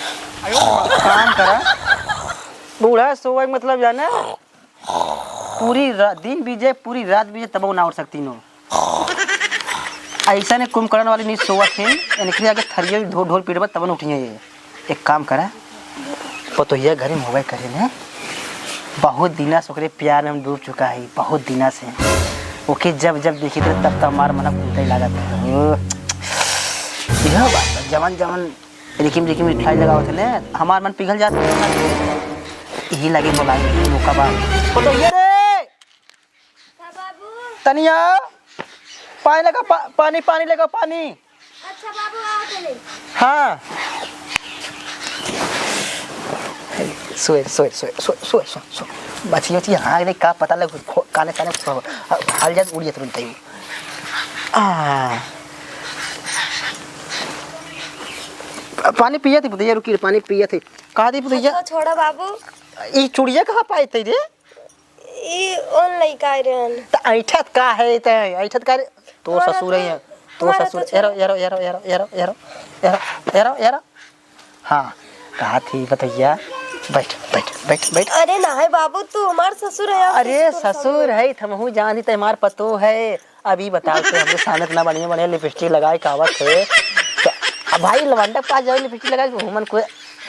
काम करा बूढ़ा सोए मतलब जाना पूरी दिन बीजे पूरी रात बीजे तब ना उठ सकती नो ऐसा ने कुंभकर्ण वाली नींद सोवा थे इनके आगे थरिया ढोल ढोल पीटबा तब न उठिए ये एक काम करा पतोहिया घरे में होवे करे ने बहुत दिना से ओकरे प्यार में हम डूब चुका है बहुत दिना से ओके जब जब देखी तो तब मार मना कूदे लागत है यह बात जवान जवान रिकिम रिकिम मिठाई लगावत है ने हमार मन पिघल जाता है यही लगे बोलाए मौका बा पतोहिया रे तनिया पानी लगा पानी लगा पानी। अच्छा बाबू आओ चले। हाँ सोए सोए सोए सोए सोए सोए बच्ची बच्ची हाँ नहीं का पता लग काने काने हाल जात उड़ जात तुरंत ही पानी पिया थी भैया रुकी पानी पिया थी कहा थी भैया छोड़ा बाबू ये चूड़िया कहाँ पाए थे रे ये ऑनलाइन का रहन तो ऐठत का है ते ऐठत का तो ससुर है तो ससुर arrow arrow arrow arrow arrow arrow arrow arrow arrow हाँ कहा थी भैया बैठ बैठ बैठ बैठ। अरे ना है बाबू तू हमार ससुर है। अरे ससुर है थमहू जानी तो हमार पतो है अभी बताओ तो हमरे सामने इतना बढ़िया बढ़िया लिपस्टिक लगाए कावत है अब भाई लवंडा पास जाओ लिपस्टिक लगाए मन को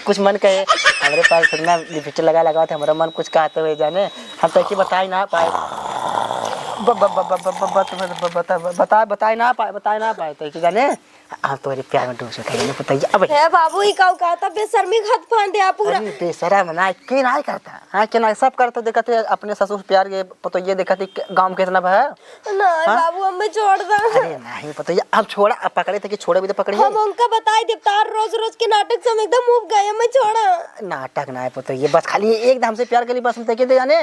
कुछ मन कहे हमारे पास इतना लिपस्टिक लगा थे हमारा मन कुछ कहते हुए जाने हम तो कि बताई ना पाए बताए ना पाए तो जाने हम तो प्यार में डूब चुके हैं बताइए अब है बाबू ही का कहता बेशर्मी खत फांदे आप पूरा बेशरम ना के ना करता हां के ना सब करता देखते अपने ससुर प्यार के पतो ये देखते गांव के इतना है ना बाबू हमें छोड़ दो। अरे नहीं पतो ये अब छोड़ा अब पकड़े थे कि छोड़े भी तो पकड़िए हम उनका बताई दे तार रोज रोज के नाटक से हम एकदम उब गए हमें छोड़ा नाटक ना है पतो ये बस खाली एकदम से प्यार के लिए बस हम तके दे जाने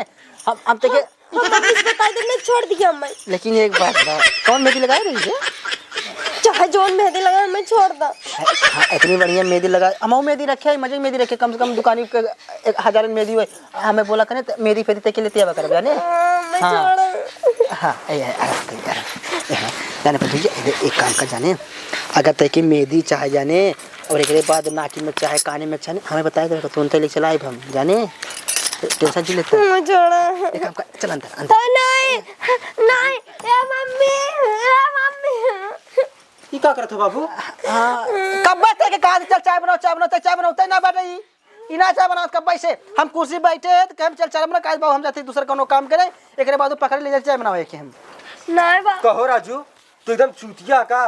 हम तके हम वापस बताई दे मैं छोड़ दिया हमें लेकिन एक बात कौन मेहंदी लगाई रही है चाहे जोन मेहंदी लगा मैं छोड़ दा। हाँ इतनी बढ़िया मेहंदी लगा हम मेहंदी रखे मजे मेहंदी रखे कम से कम दुकानी के 1000 मेहंदी हुए हमें बोला करे तो मेहंदी फेरी तक के लिए तैयार कर जाने मैं छोड़ हाँ जाने पर भैया एक काम कर जाने अगर तय की मेहंदी चाहे जाने और एक बाद नाकी में चाहे काने में चाहे हमें बताया देगा तुरंत ले चला हम जाने टेंशन जी लेते मैं छोड़ा एक काम कर चल अंदर नहीं नहीं ए मम्मी ये क्या करत हो बाबू कब बैठे के कहा चल चाय बनाओ तय ना बैठे इना चाय बनाओ कब से हम कुर्सी बैठे तो हम चल चाय बना काज बाबू हम जाते दूसरा कोनो काम करे एकरे बाद पकड़ ले चाय बनावे के हम नहीं बा कहो राजू तू एकदम चूतिया का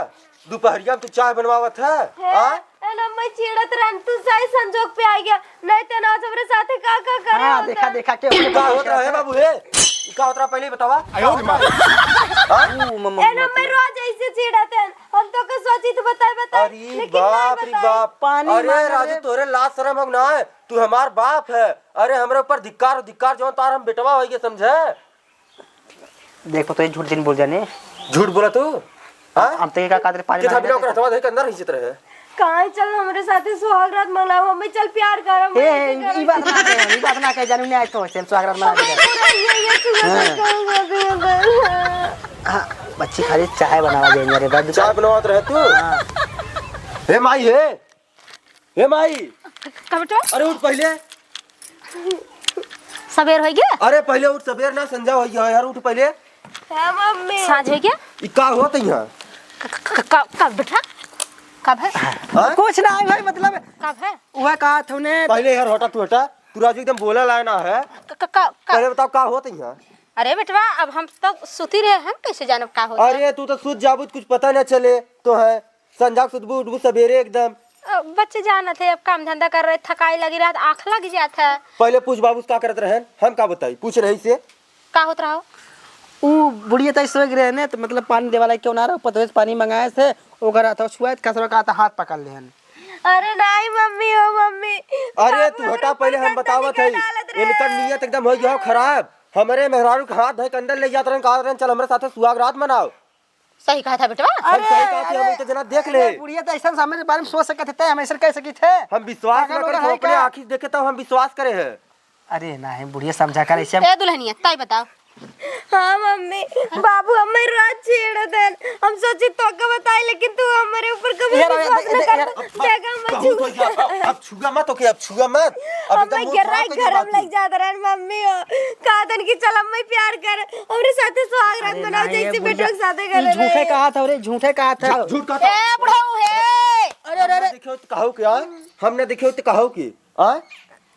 दोपहरिया में तू चाय बनवावत है हां ना मैं चिड़त रहन तू सही संजोग पे आ गया नहीं ते ना हमरे साथे का करे हां देखा के का होत रहा है बाबू हे का होत रहा पहले बतावा ए ना मैं रोज ऐसे चिड़त है हम तो के सोची तो बता अरे बाप रे बाप पानी अरे राजू तोरे लाज शर्म हो ना है तू हमार बाप है अरे हमरे ऊपर धिक्कार जो तार हम बेटवा होइगे समझे देखो तो ये झूठ दिन बोल जाने झूठ बोला तू हां हम तो का कादरे पानी के थपने ओकरा थवा दे के अंदर ही चित्र है कहां चल हमरे साथे सुहाग रात मनाओ हमें चल प्यार कर ए ई बात ना कह जानू ने आज तो हम स्वागत मना हां बच्ची खाली चाय बनावा दे मेरे बाद चाय बनवात रहे तू हे माई कबटो अरे उठ पहले सवेर हो गया अरे पहले उठ सवेर ना संजा हो गया यार उठ पहले है मम्मी साँझ हो गया ई का होत यहाँ कब बेटा कब है कुछ ना है भाई मतलब कब है वह कहा तूने पहले यार हटा तू राजू एकदम बोला लाए ना है पहले बताओ का होत यहाँ अरे बेटवा अब हम तो सुती रहे हम कैसे जाने का होता अरे तू तो सूत जाबुत कुछ पता न चले तो है संजा सुतबू उठबू सवेरे एकदम बच्चे जाना थे अब काम धंधा कर रहे थकाई लगी रात आँख लग जाता है पहले पूछ बाबू का करत रहे हम का बताई पूछ रही से का होत रहा हो ऊ बुढ़िया तय सोच रहे ने तो मतलब पानी देवाला क्यों ना रहा पतोस पानी मंगाए थे ओकर था छुआत कसरो का हाथ पकड़ लेहन अरे नहीं मम्मी ओ मम्मी अरे तू हटा पहले हम बतावत है इनका नियत एकदम हो गया खराब हमारे मेहरारू के हाथ धो के अंदर ले जात रहन कहा रहन चल हमारे साथे सुहाग रात मनाओ सही कहा था बेटवा। अरे सही कहा थी, हम तो जना देख ले। बुढ़िया तो ऐसा सामने बारे में सोच सकते थे, हम ऐसा कह सकी थे। हम विश्वास न पागल करे हो रहा है अपने क्या? आँखी देखे तब हम विश्वास करे हैं। अरे नहीं बुढ़िया समझा कर ऐसे ए दुल्हनिया ताई बताओ। हाँ मम्मी, बाबू हमें रात छेड़ देन। हम सोची तो का बताई, लेकिन तू हमारे ऊपर कभी यार, विश्वास न यार, कर। जगह मत कहूँ तो क्या, अब छुआ मत ओके, अब छुआ मत। अब एकदम हमें मुंह गिराई खराब कर गरम दी लग जाता रहा मम्मी हो। कहा था कि चल हमें प्यार कर, हमरे साथे सुहाग रात मनाओ जैसे बेटों के साथे कर रहे। झूठे कहा था, अरे झूठे कहा था। झूठ कहा था। ए बुढ़ऊ हे। अरे देखो तो कहो क्या, हमने देखो तो कहो की आ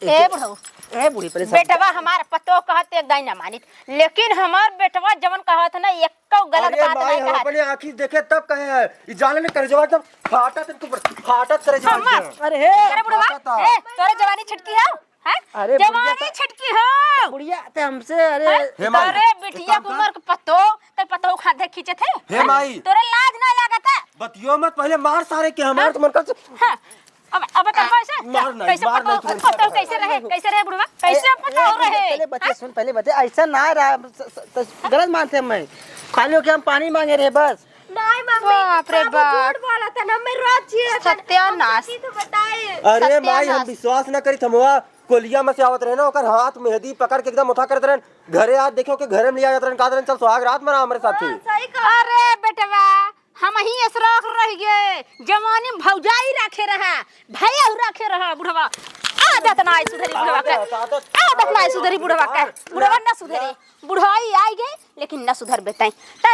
ए बुढ़ऊ ए बुढ़ी पहले बेटवा हमार पतो कहत एक दाई ना मानित, लेकिन हमार बेटवा जवन कहत ना एक गलत अरे बात माई नहीं हम कहत। अपने आँखी देखे तब कहे हैं, ये जाने ने कर जवाब तब फाटत इनको फाटत करे जवाब। अरे हे अरे बुढ़वा ए तोरे जवानी छटकी है हैं? अरे बुढ़िया जवानी छटकी है। बुढ़िया ते हमसे अरे हे माई, अरे बिटिया कुमार के पतो ते पतो खाते खींचे थे। हे माई। तोरे लाज ना लागत है। बतियो मत पहले मार सारे के हमारे तो मन कर हाँ, अब कैसे मार नहीं, कैसे मार नहीं पतो पतो कैसे रहे बुढ़वा, कैसे पतो रहे। पहले बते सुन, पहले बते ऐसा ना रहा, गलत मानते हम। मैं खाली हो के हम पानी मांगे रहे बस। नहीं मम्मी, बाप रे बाबू बाप। झूठ बोला था ना, मैं रात छेड़ा था। सत्यानाश। हम तो बताए। अरे माई हम सत्यानाश। विश्वास न करी थमवा कोलिया में से आवत रहे ना, ओकर हाथ मेहंदी पकड़ के एकदम उठा करत रहे घरे। आज देखो के घरे में लिया जात रहे, कहत रहे चल सुहाग रात मना हमारे साथी। सही कहा। अरे बेटवा हम ही असराख रह गए, जवानी में भौजाई रखे रहा, भैया रखे रहा बुढ़वा। आदत ना आई सुधरी बुढ़वा का, आदत ना आई सुधरी बुढ़वा का। बुढ़वा न सुधरे, बुढ़ाई आई गए लेकिन न सुधर बे तै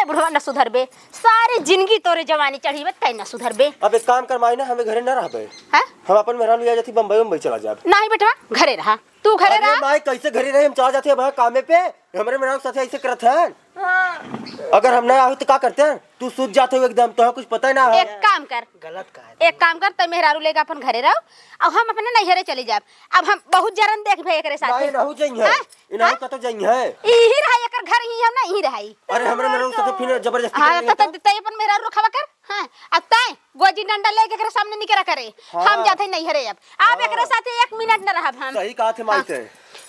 बुढ़वा न सुधर बे। सारी जिंदगी तोरे जवानी चढ़ी बे तै न सुधर बे। अब एक काम कर माई ना, हमें घरे न रहबे, हैं? हम अपन मेहरान लिया जाती बम्बई चला जाए। नहीं बेटवा घरे रहा, तू घरे अरे रहा। माई कैसे घरे रहे, हम चला जाते हैं कामे पे, हमारे मेहरान के साथ ऐसे करते हैं। हाँ। अगर हम नहीं आए तो क्या करते हैं, तू सूझ जाते हो एकदम, तो कुछ पता ही ना है। एक काम कर, गलत कहा है। एक काम कर, तै मेहरारू लेके अपन घरे रहो, अब हम अपने नैहरे चले जाब। अब हम बहुत जरन देख भे एकरे साथ। नहीं नहु जाई है, इनाहु का तो जाई है। यही रहा एकर घर ही हम नहीं रही। अरे हमारे मेहरान के साथ फिर जबरदस्ती हाँ करेंगे तो तै अपन मेहरारू रखवा कर। हाँ अब तै गोजी डंडा लेके एकरे सामने निकरा करे। हाँ। हम जाते नैहरे अब एकरे साथे 1 मिनट न रहब हम। सही कहा थे माई से।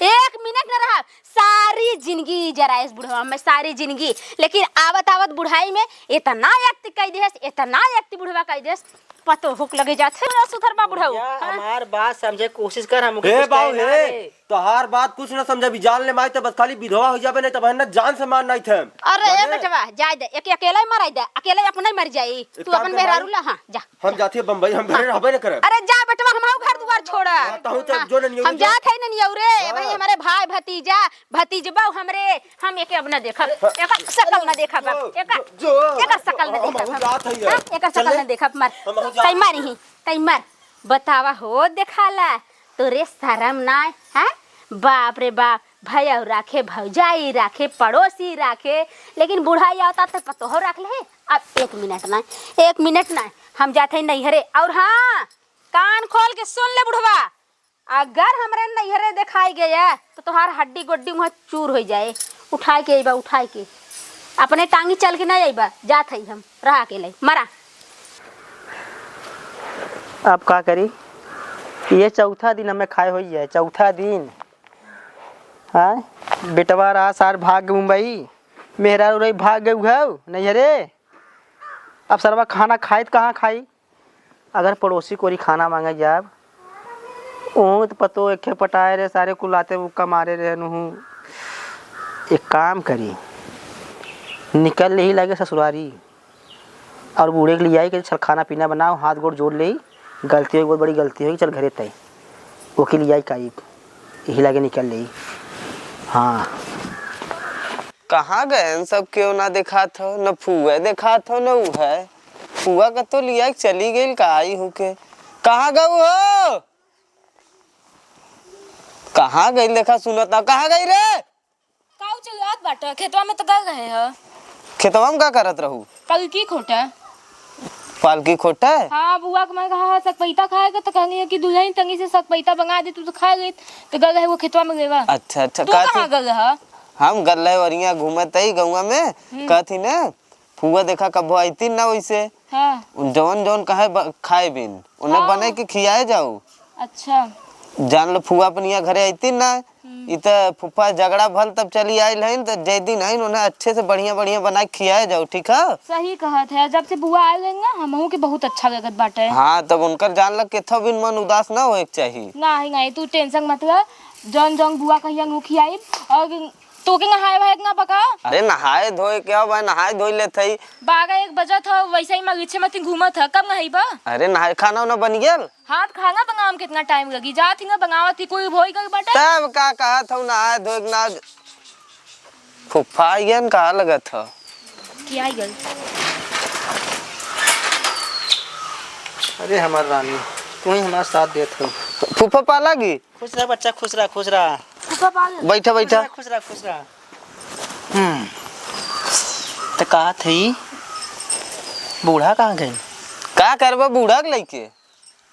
1 मिनट न रहब, सारी जिंदगी जरा इस बुढ़वा में सारी जिंदगी। लेकिन आवत आवत बुढ़ाई में इतना एक्ट कई देस, इतना एक्ट बुढ़वा कई देस, पतो हुक लगे जाथे ना सुधर बा बुढ़ाऊ। हमार बात समझे कोशिश कर, हम हे बाऊ हे, तो हर बात कुछ न समझे, जान ले माई तो बस खाली विधवा हो जाबे, नहीं तो बहन जान से मार नहीं थे। अरे ए बेटवा जाय दे, एक अकेला ही मराई दे, अकेला अपने मर जाई। तू काम अपन कर मेहरारू भाई। ला। हाँ जा, हम जाते हैं बम्बई, हम घरे रहबे न करे। अरे जा बेटवा हम घर द्वार छोड़ा। कहूं तो जो न नियौ हम जात है न नियौरे भाई, हमारे भाई भतीजा भतीजबा हमरे, हम एके अब न देखब, एका शकल न देखब, एका शकल न देखब, एका शकल न देखब। मर तै मारी ही तै मर। बतावा हो देखाला तोरे शरम ना है? बाप रे बाप, भैया राखे, भौजाई राखे, पड़ोसी राखे, लेकिन बुढ़ाई आता तो पतो हो रख ले। अब 1 मिनट ना, 1 मिनट ना, हम जाते नैहरे। और हाँ कान खोल के सुन ले बुढ़वा, अगर हमरे नैहरे दिखाई गया तो तुम्हार हड्डी गोड्डी मुँह चूर हो जाए। उठाए के अइबा, उठाए के अपने टांगी चल के नहीं अइबा, जात है हम रहा के ले मरा। अब का करी, ये चौथा दिन हमें खाए हो है, चौथा दिन। हाँ बेटवा रहा सार भाग गए मुंबई, मेहरा रही भाग गए घाव नैहरे। अब सरवा खाना खाई तो कहाँ खाई, अगर पड़ोसी कोई खाना मांगे जाब ओ तो पतो एक पटाए रहे सारे कुल आते उक्का मारे रहे नहू। एक काम करी, निकल ही लगे ससुरारी, और बूढ़े के लिए आई कि चल खाना पीना बनाओ, हाथ गोड़ जोड़ ले, गलती होगी बहुत बड़ी गलती होगी, चल घरे तय वो के लिए आई का यही लगे निकल ली। हाँ कहाँ गए सब, क्यों ना देखा था, न फुआ देखा था न उ है। फुआ का तो लिया चली गई का आई हूँ के, कहाँ गऊ हो, कहाँ गई देखा सुनता, कहाँ गई रे? काऊ चलत बाटे खेतवा में तो गल रहे ह। खेतवा में का करत रहू? कल की खोटा पालकी खोटा है? हाँ बुआ को मैं कहा सकपैता खाएगा तो कहनी है कि दुल्हन तंगी से सकपैता बंगा दे, तू तो खा गई तो गल रहे वो खेतवा में गएगा। अच्छा अच्छा, तू कहाँ गल रहा? हम गल्ले वरिया घूमत ही गौवा में, कहती ना फुआ देखा कबो आईती ना वैसे। हाँ जौन जौन कहे खाए बिन उन्हें हाँ। बने के खियाए जाऊ। अच्छा जान लो फुआ अपन यहाँ घरे आईती ना इत फुफा झगड़ा भल तब चली आयल है तो जय दिन है उन्हें अच्छे से बढ़िया बढ़िया बना के खियाए जाओ, ठीक है? सही कहत है, जब से बुआ आयल है ना हमहू के बहुत अच्छा लगत बाटे। हाँ तब उनकर जान लग के था बिन मन उदास ना होए के चाहिए। नहीं तू टेंशन मत ले, जौन जौन बुआ कहिया नु खियाई और तो के नहाए भाई ना पका। अरे नहाए धोए क्या भाई, नहाए धोए ले थई 12-1 बजा था, वैसे ही मगीचे में घूमत था, कब नहाई बा? अरे नहाए खाना उना बन गेल? हाँ खाना बनाम कितना टाइम लगी, जा थी ना बनावत थी कोई भोई कर बाटे। तब का कहा था नहाए धोए ना फुफा ये कहा लगा था क्या ही गल। अरे हमार रानी तू ही हमारा साथ देत हो। फुफा पालागी? खुश रह बच्चा, खुश रह, खुश रह। बैठा बैठा। खुश रह, खुश रह। तो कहा थी बूढ़ा कहाँ गए? का करबा बूढ़ा के लइके?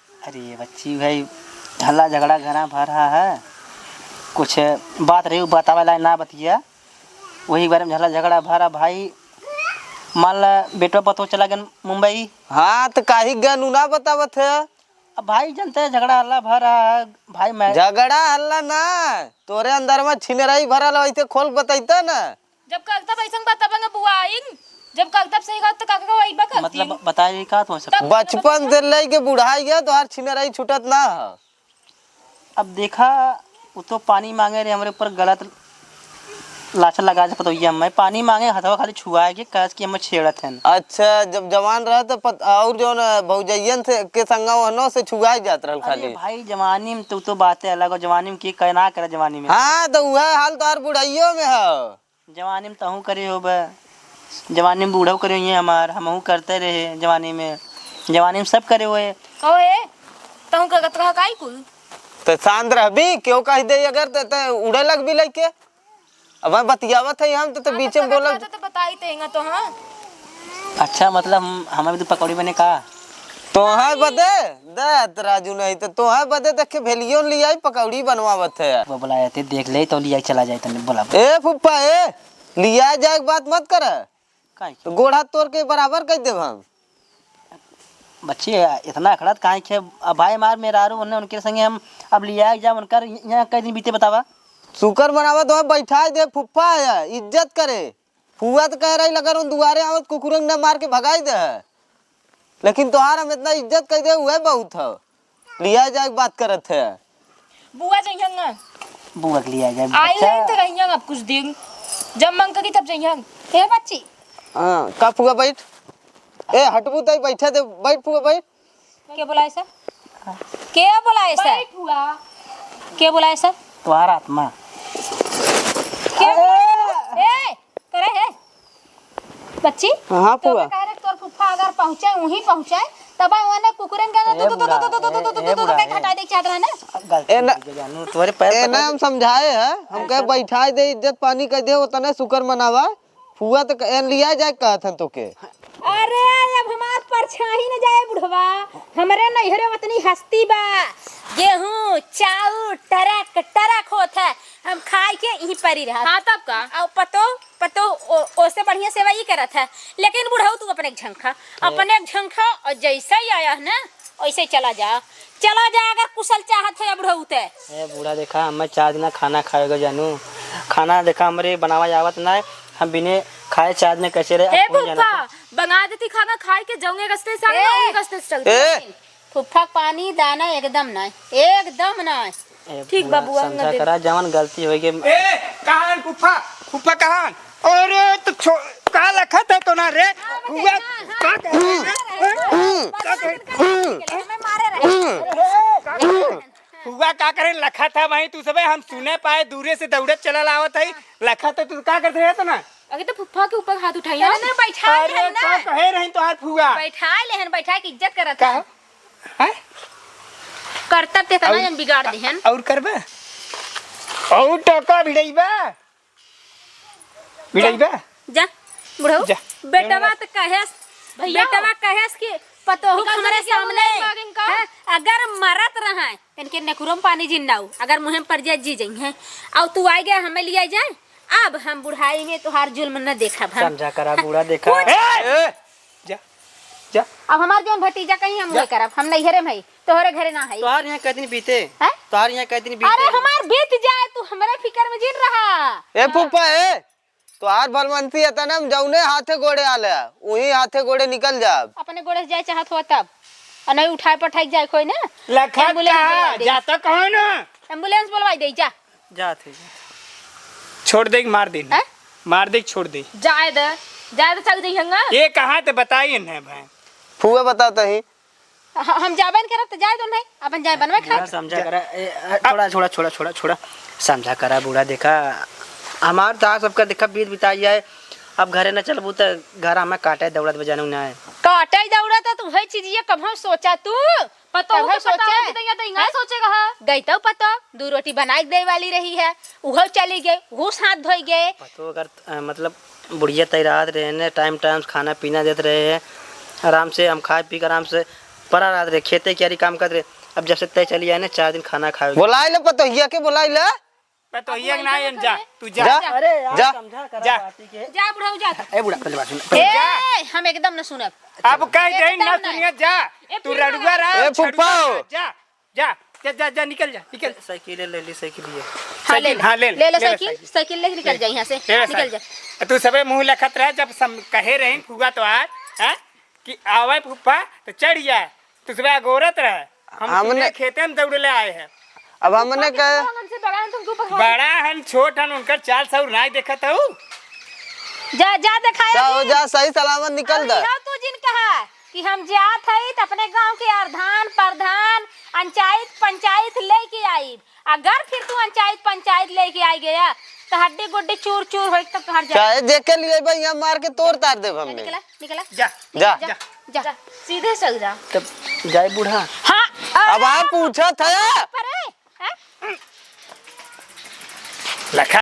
अरे ये बच्ची भाई हल्ला झगड़ा घरा भर रहा है, कुछ बात रही बतावे ला ना बतिया, वही बारे में हल्ला झगड़ा भरा भाई। मान ला बेटा पतो चला गया मुंबई। हाँ तो काहे गन ना बतावत है? अब भाई जानते हैं झगड़ा हल्ला भर रहा है भाई। मैं झगड़ा हल्ला ना तोरे अंदर में छिनराई भरल वैसे खोल बताइता ना। जब कल तब ऐसा बतावा बुआ आई, जब कल तब सही बात तो काका वही बका मतलब बताइए का तुम सब। बचपन से लेके बुढ़ाई गया तो हर छिनराई छूटत ना है। अब देखा वो तो पानी मांगे रहे हमारे ऊपर, गलत लाचा लगा से पता मैं पानी मांगे हथवा खाली छुआए के कस की हमें छेड़त है। अच्छा जब जवान रहा तो और जो न भौजैयन से के संगा वनो से छुआई जात रहल अरे खाली। भाई जवानी में तो बातें अलग हो, जवानी में की कहना करे जवानी में। हाँ तो वह हाल तो हर बुढ़ाइयों में है। जवानी में तहू करे हो बे, जवानी में बूढ़ा करे हुए हमार, हमहू करते रहे जवानी में, जवानी में सब करे हुए। ओए तहु कगत रहा काई कुल तो शांत रहबी क्यों कह दे अगर तो उड़े लग भी लइके। अब मैं बतियावत है हम तो बीच में बोला तो बताई तेंगा तो। हाँ अच्छा मतलब हमें भी तो पकौड़ी बने का तो है बदे दे राजू नहीं तो है बदे देख के भेलियों ले आई पकौड़ी बनवावत है। वो बुलाए थे देख ले तो लिया चला जाए तने बोला ए फुप्पा ए लिया जाए बात मत कर, काहे तो गोड़ा तोड़ के बराबर कह देब हम। बच्चे इतना खड़त काहे के अब भाई मार मेरा उन्हें उनके संगे हम अब लिया जा उनकर यहाँ कई दिन बीते बतावा। शुक्र मनावा तो बैठा दे फुप्पा है इज्जत करे। फुआ तो कह रही लगर उन दुआरे आवत कुकुरंग न मार के भगाई दे, लेकिन तोहार हम इतना इज्जत कह दे हुए बहुत है। लिया जाए बात करत है बुआ जइहंगा बुआ के लिया जाए आई बच्चा। है तो रहियंगा अब कुछ दिन, जब मंग करी तब जइहंग। हे बच्ची हाँ का फुआ बैठ। ए हटबू तई बैठे दे बैठ फुआ बैठ। के बोला ऐसा? के बोला ऐसा? बैठ हुआ के बोला ऐसा? तुम्हारा आत्मा के ए करे है बच्ची। हाँ तो फुआ कह रहे तोर फुफा अगर पहुंचे वहीं पहुंचे तब ओने कुकुरन का तो कहीं हटा दे चाहत रहा ना। गलती जानू तुम्हारे पैर ए ना हम समझाए है, हम कहे बैठाए दे इज्जत पानी कह दे उतने शुक्र मनावा। फुआ तो लिया जाए कहत हन तो के। अरे अब हमार परछाई न जाए बुढ़वा, हमरे नैहरे उतनी हस्ती बा, गेहूं चाउर टरक टरक होत है, हम खाए के यहीं परी रहा। हाँ तब का और पतो ओसे बढ़िया सेवा ही करत है। लेकिन बुढ़ऊ तू अपने झंखा और जैसा ही आया है ना वैसे चला जा अगर कुशल चाहत है बुढ़ऊ ते। ए बूढ़ा देखा हमें 4 दिन खाना खाएगा जानू, खाना देखा हमरे बनावा जावत ना, हम बिने खाए 4 दिन कैसे रहे। ए फुफा बना देती खाना खाए के जाऊंगे गस्ते से आगे वही गस्ते से चलते। फुफा पानी दाना एकदम नहीं। ठीक बा बुआ समझा करा जवन गलती हो गई। ए कहां फुफा कहां? अरे तो का लखा था तो ना रे फुआ का फुआ का करे लखा था भाई तू सबे हम सुने पाए दूरे से दौड़त चला आवत है लखा था तू का करते है तो ना। अगे तो फुफा के ऊपर हाथ उठाइया ना बैठा अरे का कहे रही तो हाथ फुआ बैठा के इज्जत करत का है। है करतब ते तना जन बिगाड़ दिहन। और करबे और टका भिड़ैबा जा बुढ़ऊ जा। बेटवा तो कहेस कि पतोहू हमरे सामने है, अगर मरत रहा इनके नेकुरम पानी जिन्नाऊ अगर मुहम पर जी जई और तू आ गया हमें लिया जाए। अब हम बुढ़ाई में तुहार जुल्म न देखा समझा करा बूढ़ा देखा। ए जा जा अब हमार जौन भतीजा कहीं हम नहीं करब, हम नहीं घरे में हई, तोहरे घरे ना हई। तोहार यहाँ कै दिन बीते हैं? तोहार यहाँ कै दिन अरे बीते हमार बीत जाए, तू हमारे फिकर में जीत रहा। ए फुप्पा ए तो आर बलवंती है तनम जौने हाथे गोड़े आले वही हाथे गोड़े निकल जाब। अपने गोड़े से जाए चाहत हो तब, और नहीं उठाए पठाई जाए कोई ना, लखा एम्बुलेंस बुलवा कहा दे। जाता कहो ना, एम्बुलेंस बुलवाई दे जा। जाते छोड़ दे मार दे, हैं? मार दे छोड़ दे। जाए तो चल दी हंगा। ये कहाँ तो बताइए ना भाई। फुआ बताता ही हम जाबन करब तो जाए तो नहीं, अपन जाए बनवे खाए। समझा करा छोड़ा छोड़ा छोड़ा छोड़ा छोड़ा समझा करा बूढ़ा। देखा हमार तो सबका देखा बीत बिताई है, अब घरे न चलबू तो घर हमें काटे दौड़त बजाने ना है। काटे दौड़ा तो वही चीज ये कभी सोचा तू पता हो तब सोचे तो इंगा सोचेगा हां। गई तो पता 2 रोटी बनाई दे वाली रही है, उहो चली गई, वो हाथ धोई गए। तो अगर मतलब बुढ़िया तैयार रहे ने टाइम टाइम खाना पीना देते रहे हैं, आराम से हम खा पी कर आराम से परा रात रहे, खेते क्यारी काम कर रहे। अब जब से तय चली आए ना 4 दिन खाना खाओ। बोलाई ले पतोहिया के बोलाई ले तो ये ना जा तू जा जा अरे यार जा। समझा करा जा। बाती के। जा बुढ़ऊ जा। ए बूढ़ा पहले बात सुन। ए हम एकदम न सुनब। अब कह दे ना एकदम सुनिए जा, तू रड़ुआ रहा ए फुप्पा जा जा जा जा जा निकल जा निकल। साइकिल ले ली साइकिल ये हाँ ले हाँ, ले ले ले साइकिल, साइकिल लेके निकल जा यहाँ से, निकल जा। तू सबे मुंह लखत रहे जब कहे रहे फुआ तो आज हैं कि आवे फुप्पा तो चढ़ जाए, तू सबे अगोरत रहे। हम हमने- खेते में दौड़े ले आए हैं। अब हमने कहे हमसे बड़ा है तुमको पकड़। बड़ा हन छोट हन उनकर चाल सब नहीं देखत हूँ। जा जा दिखाया जाओ जा सही सलामत निकल दा। तू जिन कहा कि हम जात हई त अपने गांव के अर्धान प्रधान पंचायत लेके आई। अगर फिर तू पंचायत लेके आई गया तो हड्डी गुड्डी चूर चूर होई तो घर जा। चाहे देख के लिए भाई यहाँ मार के तोड़ तार दे हमने। निकला निकला जा जा जा सीधे चल जा। तब जाए बूढ़ा। हाँ अब आप पूछा था पर है? लखा